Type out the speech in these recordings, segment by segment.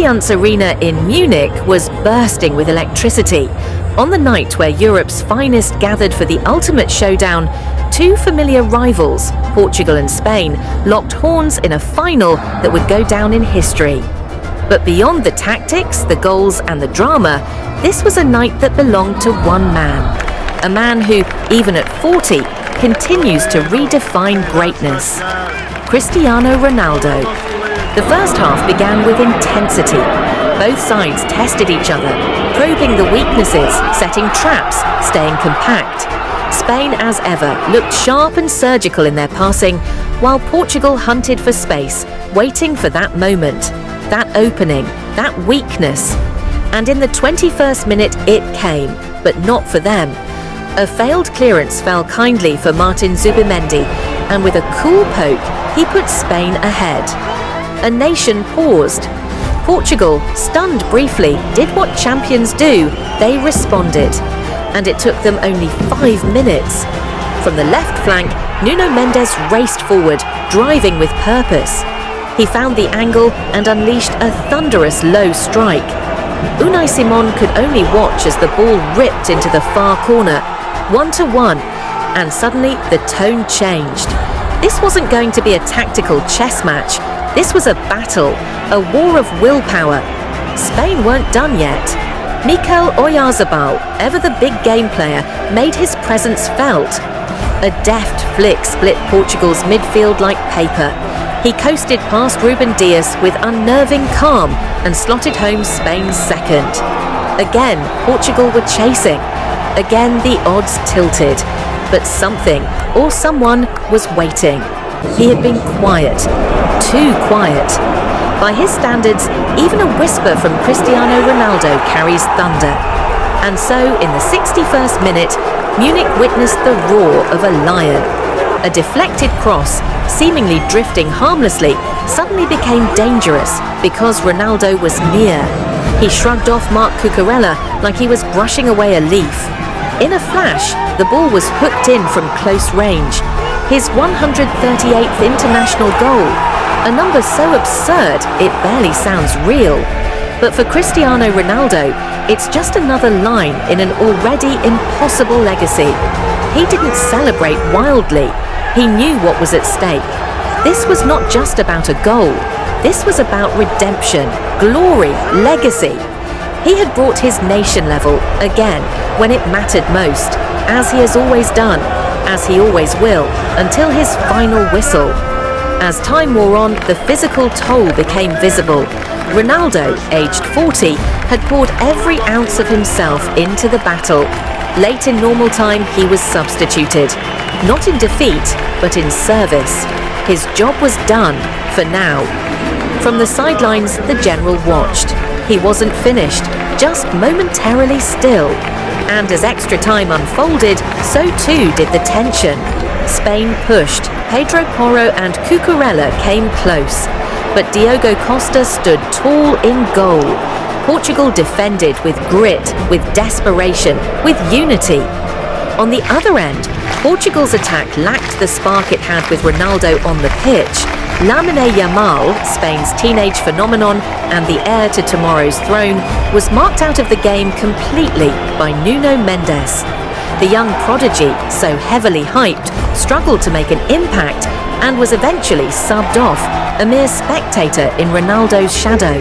Allianz Arena in Munich was bursting with electricity. On the night where Europe's finest gathered for the ultimate showdown, two familiar rivals, Portugal and Spain, locked horns in a final that would go down in history. But beyond the tactics, the goals and the drama, this was a night that belonged to one man. A man who, even at 40, continues to redefine greatness. Cristiano Ronaldo. The first half began with intensity. Both sides tested each other, probing the weaknesses, setting traps, staying compact. Spain, as ever, looked sharp and surgical in their passing, while Portugal hunted for space, waiting for that moment, that opening, that weakness. And in the 21st minute it came, but not for them. A failed clearance fell kindly for Martin Zubimendi, and with a cool poke, he put Spain ahead. A nation paused. Portugal, stunned briefly, did what champions do. They responded. And it took them only 5 minutes. From the left flank, Nuno Mendes raced forward, driving with purpose. He found the angle and unleashed a thunderous low strike. Unai Simon could only watch as the ball ripped into the far corner, 1-1, and suddenly the tone changed. This wasn't going to be a tactical chess match. This was a battle, a war of willpower. Spain weren't done yet. Mikel Oyarzabal, ever the big game player, made his presence felt. A deft flick split Portugal's midfield like paper. He coasted past Ruben Dias with unnerving calm and slotted home Spain's second. Again, Portugal were chasing. Again, the odds tilted. But something or someone was waiting. He had been quiet, too quiet. By his standards, even a whisper from Cristiano Ronaldo carries thunder. And so, in the 61st minute, Munich witnessed the roar of a lion. A deflected cross, seemingly drifting harmlessly, suddenly became dangerous because Ronaldo was near. He shrugged off Marc Cucurella like he was brushing away a leaf. In a flash, the ball was hooked in from close range. His 138th international goal. A number so absurd, it barely sounds real. But for Cristiano Ronaldo, it's just another line in an already impossible legacy. He didn't celebrate wildly. He knew what was at stake. This was not just about a goal. This was about redemption, glory, legacy. He had brought his nation level, again, when it mattered most, as he has always done, as he always will, until his final whistle. As time wore on, the physical toll became visible. Ronaldo, aged 40, had poured every ounce of himself into the battle. Late in normal time, he was substituted. Not in defeat, but in service. His job was done, for now. From the sidelines, the general watched. He wasn't finished, just momentarily still. And as extra time unfolded, so too did the tension. Spain pushed. Pedro Porro and Cucurella came close. But Diogo Costa stood tall in goal. Portugal defended with grit, with desperation, with unity. On the other end, Portugal's attack lacked the spark it had with Ronaldo on the pitch. Lamine Yamal, Spain's teenage phenomenon and the heir to tomorrow's throne, was marked out of the game completely by Nuno Mendes. The young prodigy, so heavily hyped, struggled to make an impact and was eventually subbed off, a mere spectator in Ronaldo's shadow.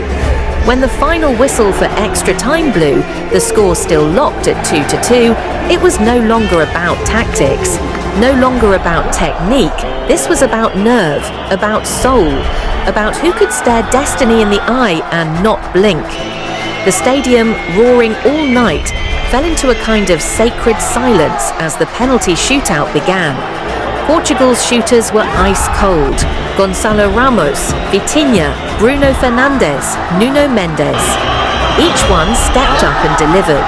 When the final whistle for extra time blew, the score still locked at 2-2, it was no longer about tactics, no longer about technique. This was about nerve, about soul, about who could stare destiny in the eye and not blink. The stadium, roaring all night, fell into a kind of sacred silence as the penalty shootout began. Portugal's shooters were ice cold. Gonçalo Ramos, Vitinha, Bruno Fernandes, Nuno Mendes. Each one stepped up and delivered.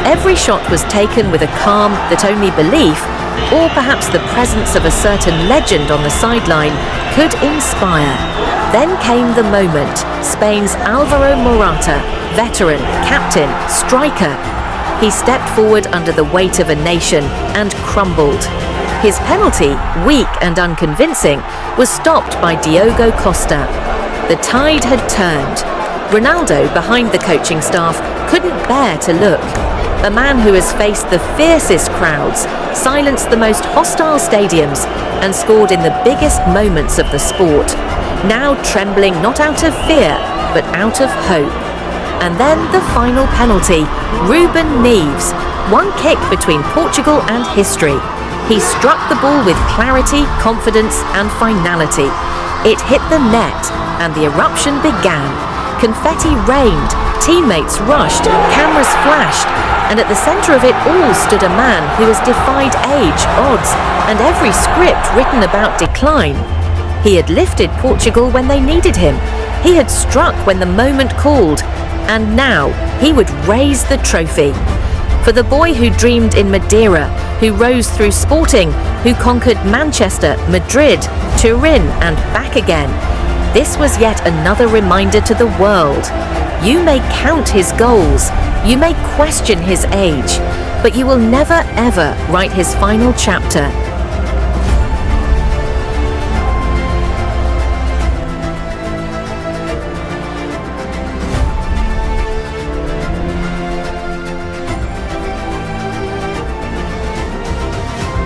Every shot was taken with a calm that only belief, or perhaps the presence of a certain legend on the sideline, could inspire. Then came the moment. Spain's Alvaro Morata, veteran, captain, striker. He stepped forward under the weight of a nation and crumbled. His penalty, weak and unconvincing, was stopped by Diogo Costa. The tide had turned. Ronaldo, behind the coaching staff, couldn't bear to look. A man who has faced the fiercest crowds, silenced the most hostile stadiums, and scored in the biggest moments of the sport. Now trembling not out of fear, but out of hope. And then the final penalty, Ruben Neves. One kick between Portugal and history. He struck the ball with clarity, confidence and finality. It hit the net and the eruption began. Confetti rained, teammates rushed, cameras flashed, and at the centre of it all stood a man who has defied age, odds, and every script written about decline. He had lifted Portugal when they needed him. He had struck when the moment called. And now he would raise the trophy. For the boy who dreamed in Madeira, who rose through Sporting, who conquered Manchester, Madrid, Turin and back again, this was yet another reminder to the world. You may count his goals, you may question his age, but you will never ever write his final chapter.